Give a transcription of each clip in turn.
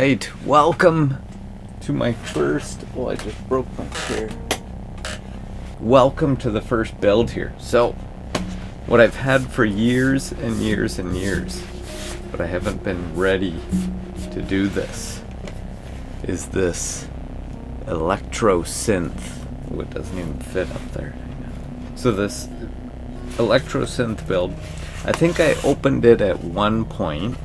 Alright, welcome to my first... Oh, I just broke my chair. Welcome to the first build here. So, what I've had for years and years and years, but I haven't been ready to do this, is this electro synth. Oh, it doesn't even fit up there. So this electro synth build, I think I opened it at one point,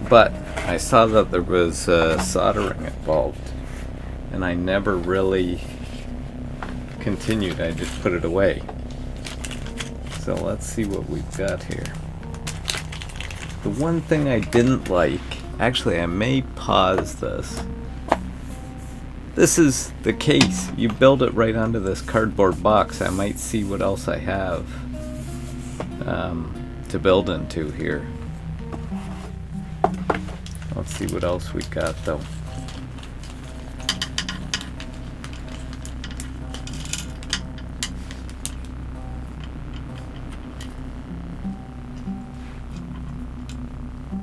but I saw that there was soldering involved, and I never really continued. I just put it away. So let's see what we've got here. The one thing I didn't like, actually I may pause this. This is the case. You build it right onto this cardboard box. I might see what else I have to build into here. Let's see what else we got though.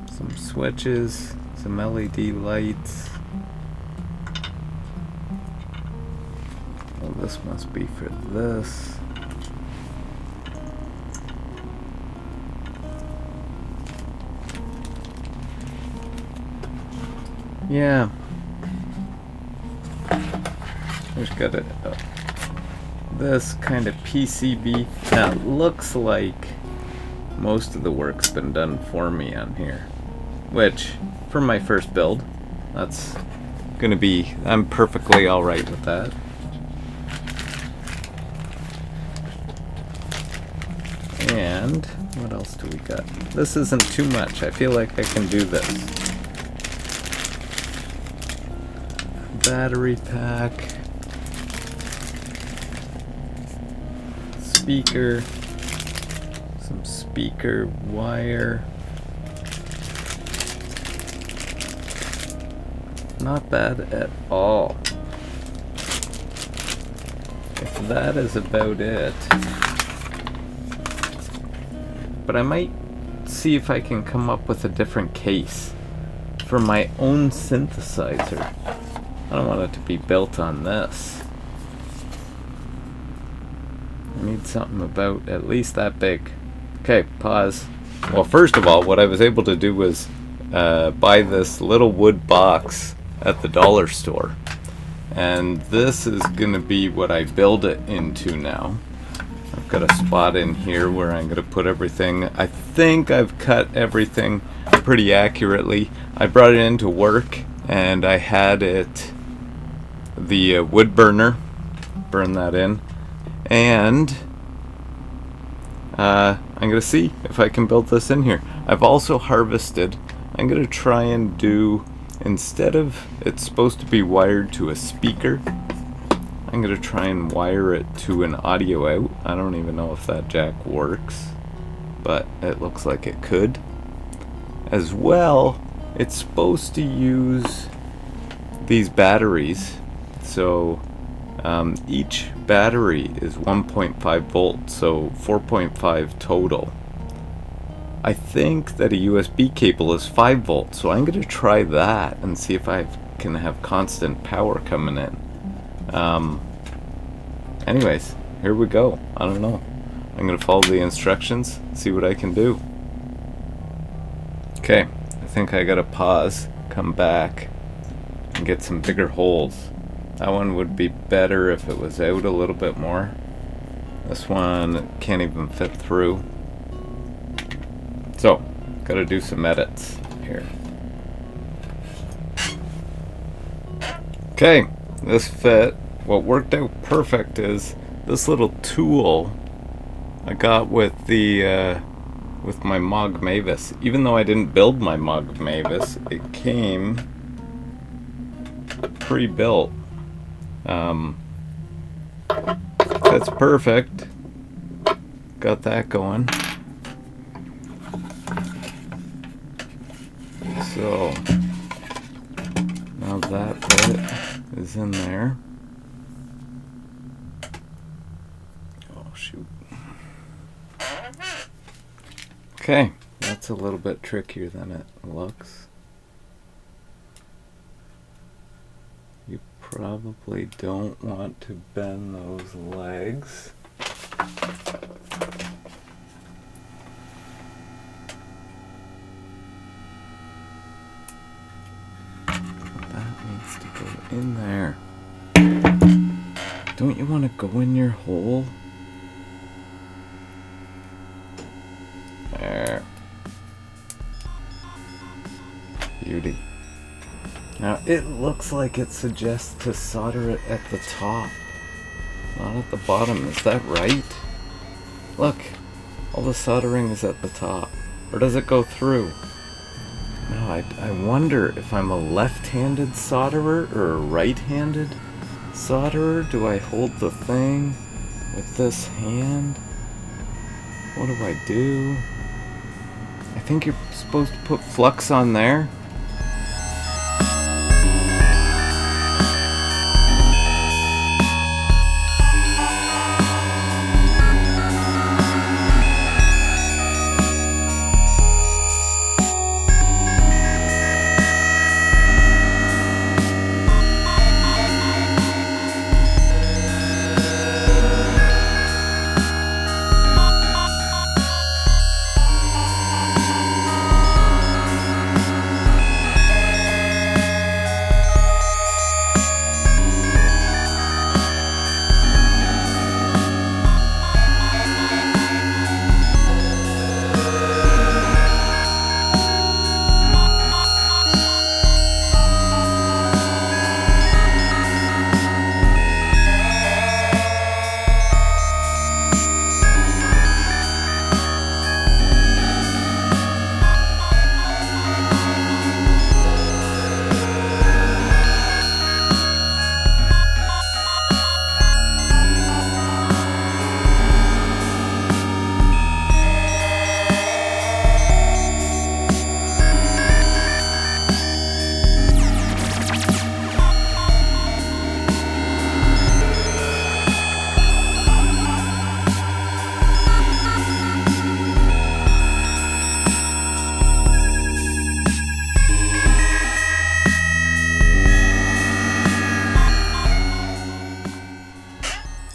Some switches, some LED lights. Oh, this must be for this. Yeah. There's got this kind of PCB. Now it looks like most of the work's been done for me on here, which for my first build, that's gonna be, I'm perfectly alright with that. And what else do we got? This isn't too much. I feel like I can do this. Battery pack, speaker, some speaker wire. Not bad at all. If that is about it. But I might see if I can come up with a different case for my own synthesizer. I don't want it to be built on this. I need something about at least that big. Okay, pause. Well, first of all, what I was able to do was buy this little wood box at the dollar store. And this is going to be what I build it into now. I've got a spot in here where I'm going to put everything. I think I've cut everything pretty accurately. I brought it into work and I had it, the wood burner, burn that in, and I'm going to see if I can build this in here. I've also harvested. I'm going to try and do, instead of it's supposed to be wired to a speaker, I'm going to try and wire it to an audio out. I don't even know if that jack works, but it looks like it could. As well, it's supposed to use these batteries. So each battery is 1.5 volts, so 4.5 total. I think that a USB cable is 5 volts, so I'm going to try that and see if I can have constant power coming in. Anyways, here we go. I don't know. I'm going to follow the instructions, see what I can do. Okay, I think I got to pause, come back, and get some bigger holes. That one would be better if it was out a little bit more. This one can't even fit through. So, gotta do some edits here. Okay, this fit. What worked out perfect is this little tool I got with the with my Mog Mavis. Even though I didn't build my Mog Mavis, it came pre-built. That's perfect. Got that going. So now that bit is in there. Oh shoot. Okay, that's That's a little bit trickier than it looks. You probably don't want to bend those legs. That needs to go in there. Don't you want to go in your hole? There. Beauty. Now it looks like it suggests to solder it at the top, not at the bottom. Is that right? Look, all the soldering is at the top. Or does it go through? No, I wonder if I'm a left-handed solderer or a right-handed solderer. Do I hold the thing with this hand? What do I do? I think you're supposed to put flux on there.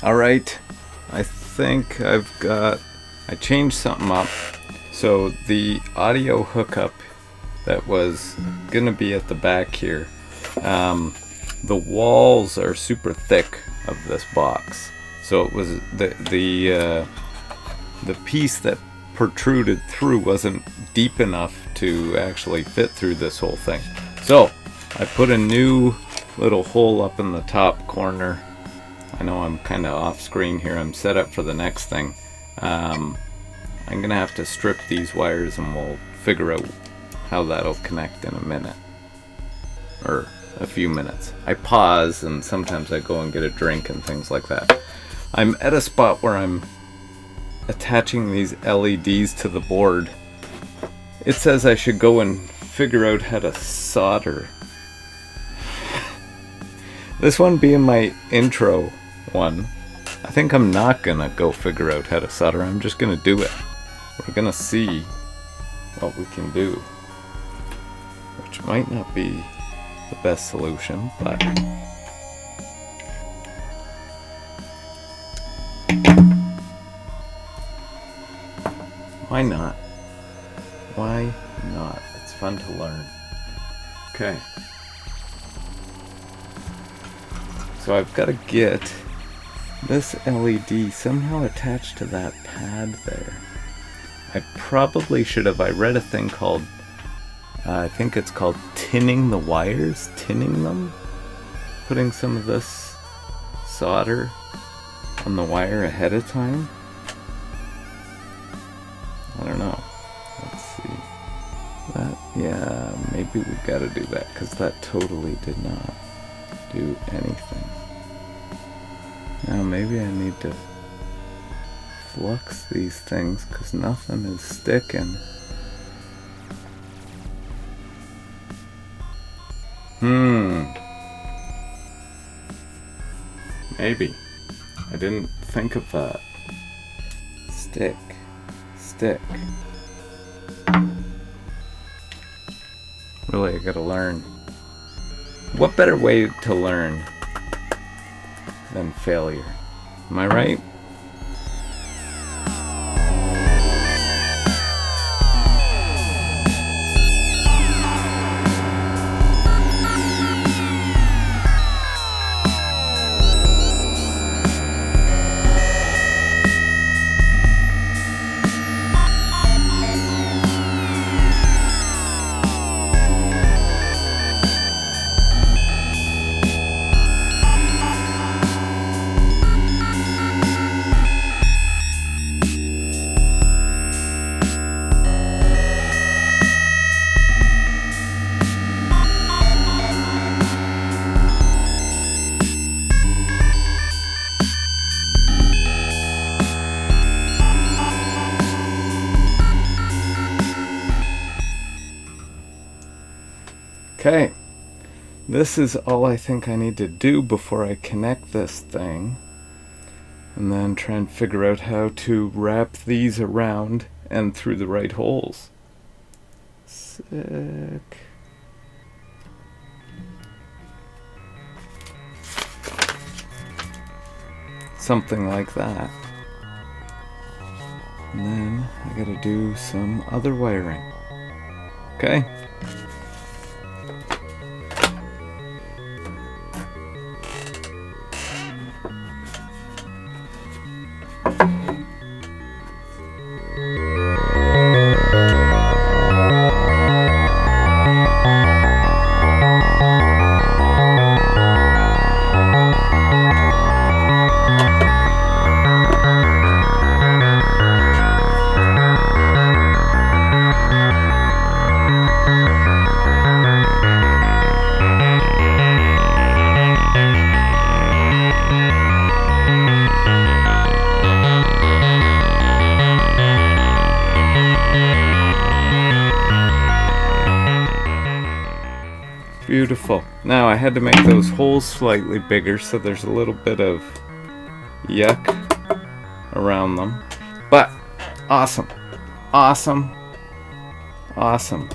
Alright, I think I changed something up. So the audio hookup that was gonna be at the back here, the walls are super thick of this box. So it was the piece that protruded through wasn't deep enough to actually fit through this whole thing. So I put a new little hole up in the top corner. I know I'm kind of off screen here. I'm set up for the next thing. I'm gonna have to strip these wires and we'll figure out how that'll connect in a minute or a few minutes. I pause and sometimes I go and get a drink and things like that. I'm at a spot where I'm attaching these LEDs to the board. It says I should go and figure out how to solder. This one being my intro one, I think I'm not gonna go figure out how to solder. I'm just gonna do it. We're gonna see what we can do, which might not be the best solution, but why not? Why not? It's fun to learn. Okay. So I've got to get this LED somehow attached to that pad there. I probably should have. I read a thing called, I think it's called tinning the wires, tinning them. Putting some of this solder on the wire ahead of time. I don't know. Let's see. That, yeah, maybe we gotta do that because that totally did not do anything. Now maybe I need to flux these things because nothing is sticking. Maybe. I didn't think of that. Stick. Really, I gotta learn. What better way to learn than failure? Am I right? Okay, this is all I think I need to do before I connect this thing, and then try and figure out how to wrap these around and through the right holes. Sick. Something like that. And then I gotta do some other wiring. Okay? Beautiful. Now I had to make those holes slightly bigger so there's a little bit of yuck around them. But awesome. Awesome. Awesome.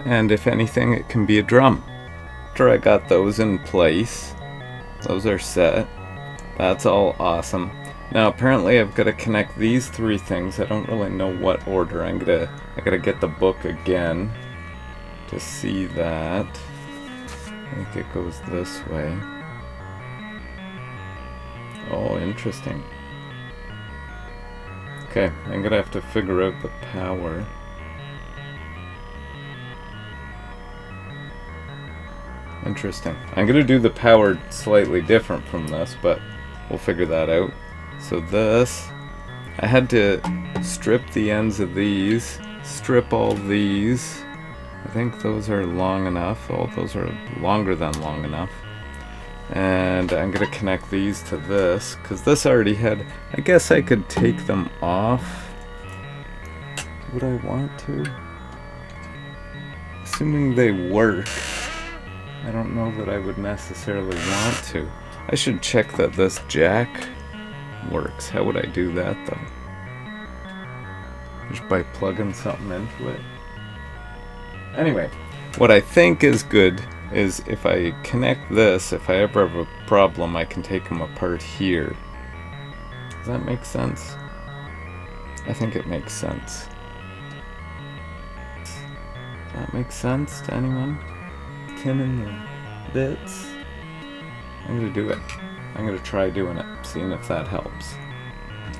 And if anything, it can be a drum. After I got those in place, those are set. That's all awesome. Now apparently I've got to connect these three things. I don't really know what order. I gotta get the book again to see that. I think it goes this way. Oh, interesting. Okay, I'm gonna have to figure out the power. Interesting. I'm gonna do the power slightly different from this, but we'll figure that out. So this, I had to strip the ends of these, strip all these. I think those are long enough. All those are longer than long enough. And I'm gonna connect these to this, because this already had, I guess I could take them off. Would I want to? Assuming they work, I don't know that I would necessarily want to. I should check that this jack works. How would I do that though? Just by plugging something into it. Anyway, what I think is good is if I connect this, if I ever have a problem, I can take them apart here. Does that make sense? I think it makes sense. Does that make sense to anyone? Tin in the bits. I'm gonna do it. I'm gonna try doing it, seeing if that helps.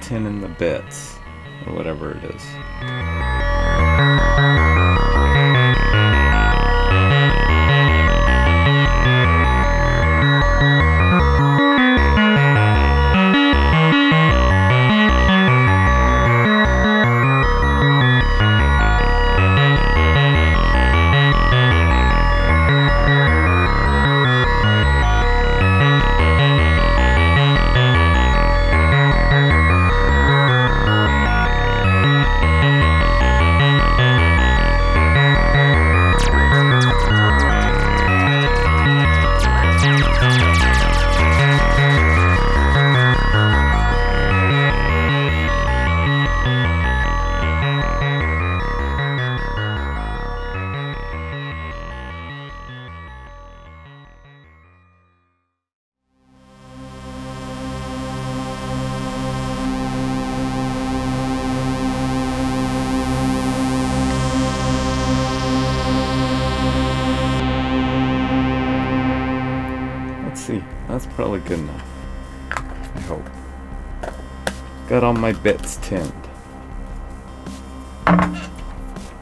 Tin in the bits, or whatever it is. let's see. That's probably good enough. I hope. Got all my bits tinned.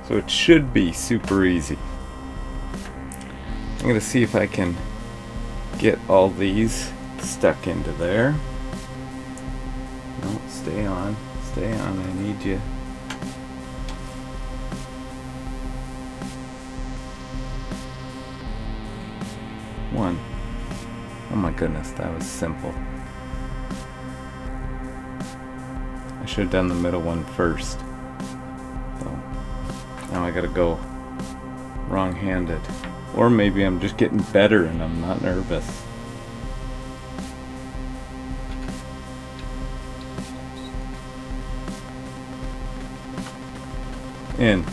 So it should be super easy. I'm gonna see if I can get all these stuck into there. No, stay on. Stay on. I need you. One. Oh my goodness, that was simple. I should have done the middle one first. So now I gotta go wrong-handed. Or maybe I'm just getting better and I'm not nervous. In.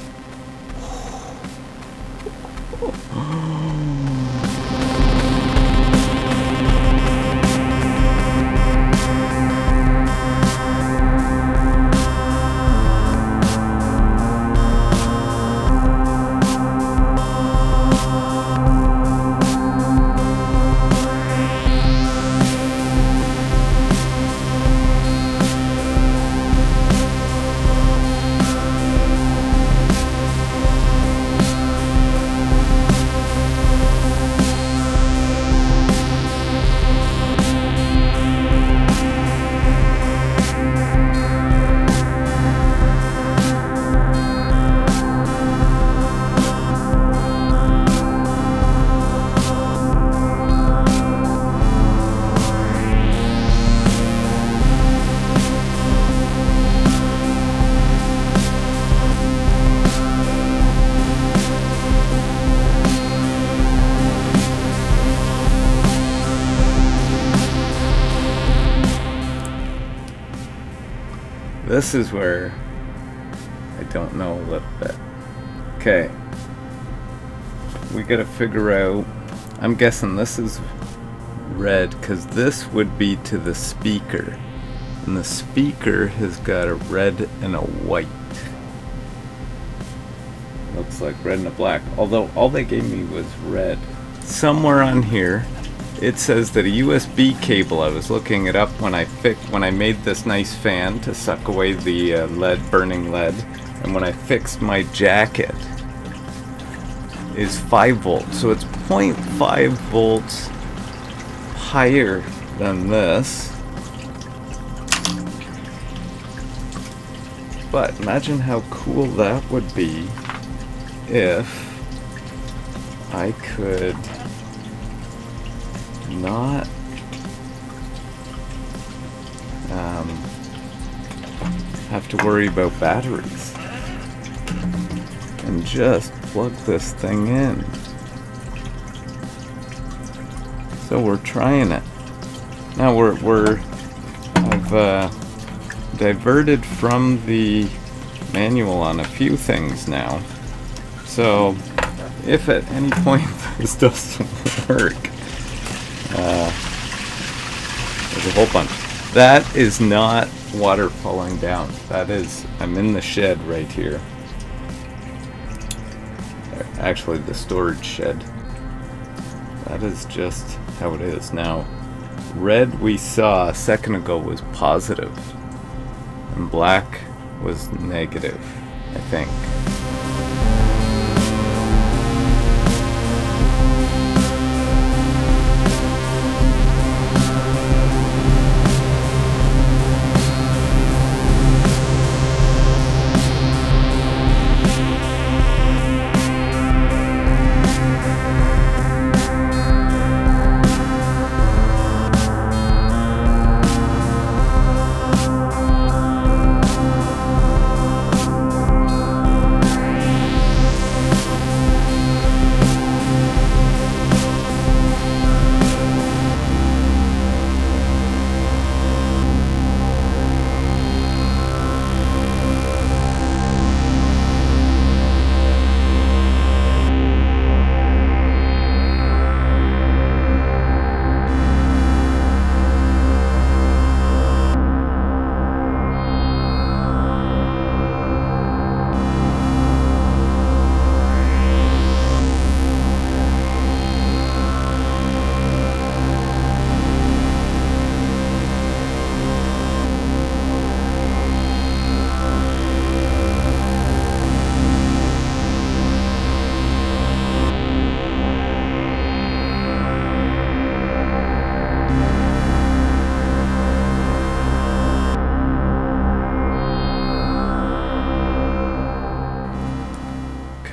This is where I don't know a little bit. Okay. We gotta figure out, I'm guessing this is red because this would be to the speaker. And the speaker has got a red and a white. Looks like red and a black. Although all they gave me was red. Somewhere on here it says that a USB cable, I was looking it up when I made this nice fan to suck away the burning lead, and when I fixed my jacket, is 5 volts. So it's 0.5 volts higher than this. But imagine how cool that would be if I could not have to worry about batteries and just plug this thing in. So we're trying it. Now I've diverted from the manual on a few things now. So if at any point this doesn't work, there's a whole bunch. That is not water falling down. That is, I'm in the shed right here. Actually, the storage shed. That is just how it is. Now, red we saw a second ago was positive, and black was negative, I think.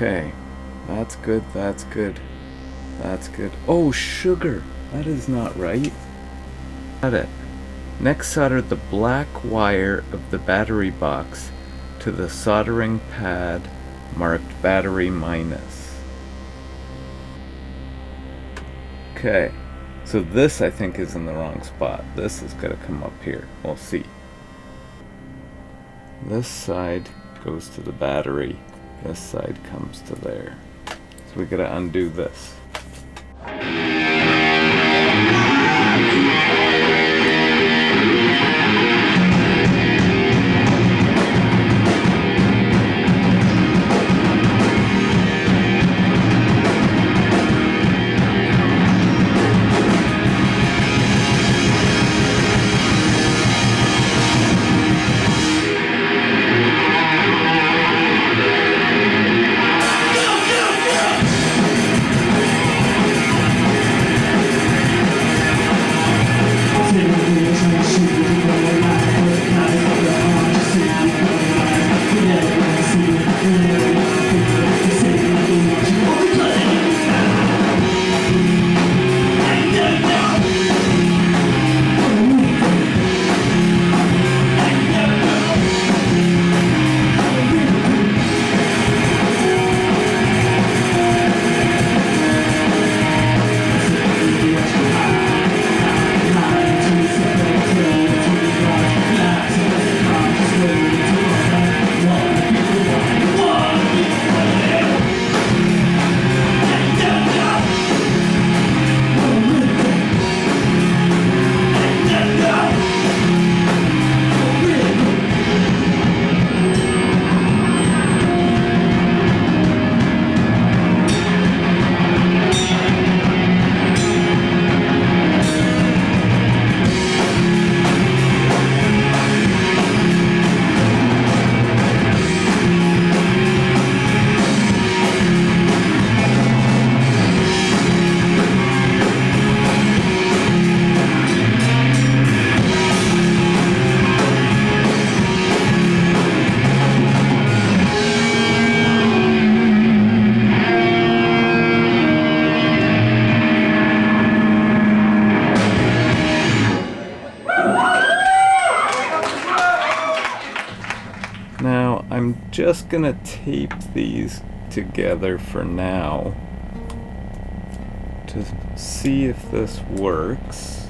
Okay, that's good, that's good, that's good. Oh, sugar! That is not right. Got it. Next, solder the black wire of the battery box to the soldering pad marked battery minus. Okay, so this I think is in the wrong spot. This is going to come up here. We'll see. This side goes to the battery. This side comes to there. So we got to undo this. Now, I'm just gonna tape these together for now to see if this works.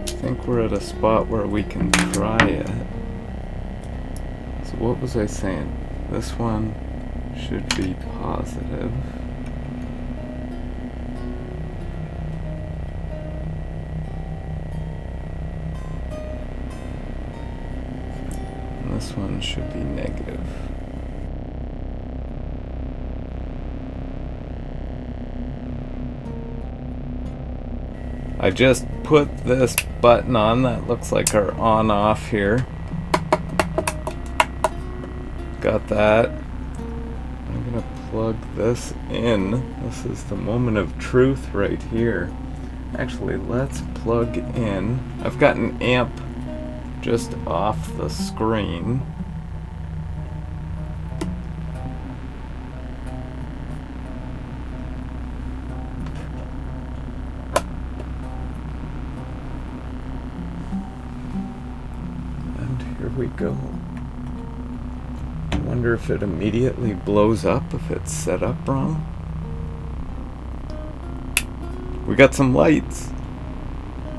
I think we're at a spot where we can try it. So what was I saying? This one should be positive. This one should be negative. I just put this button on that looks like our on-off here. Got that. I'm gonna plug this in. This is the moment of truth right here. Actually, let's plug in. I've got an amp just off the screen. And here we go. I wonder if it immediately blows up if it's set up wrong. We got some lights.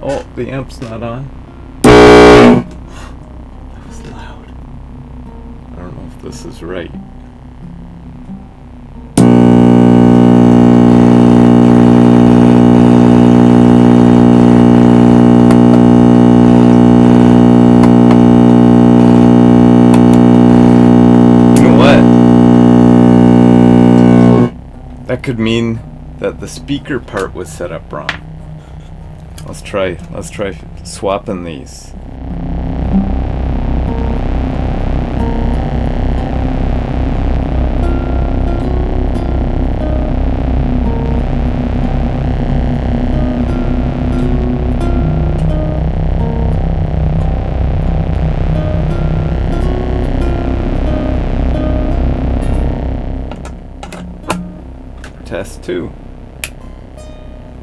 Oh, the amp's not on. This is right. You know what? That could mean that the speaker part was set up wrong. Let's try swapping these. too.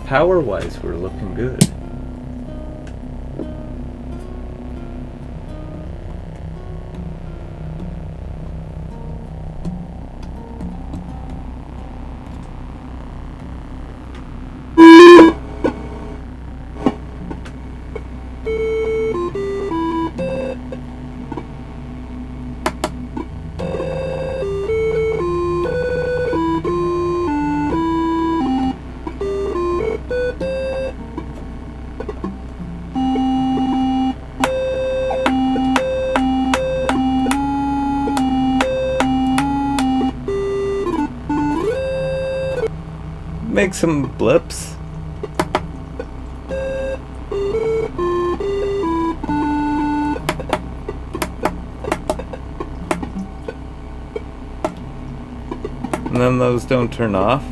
Power-wise, we're looking good. Make some blips. And then those don't turn off.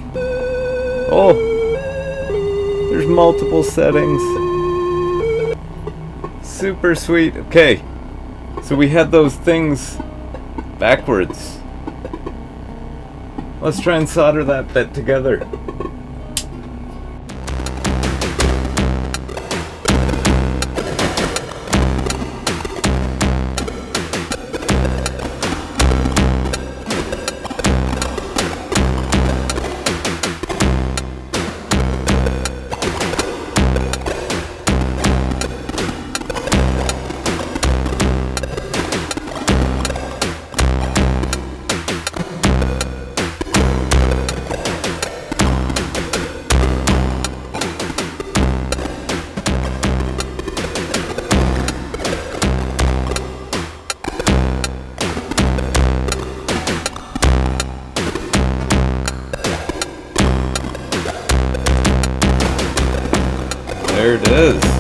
Oh! There's multiple settings. Super sweet. Okay. So we had those things backwards. Let's try and solder that bit together. There it is.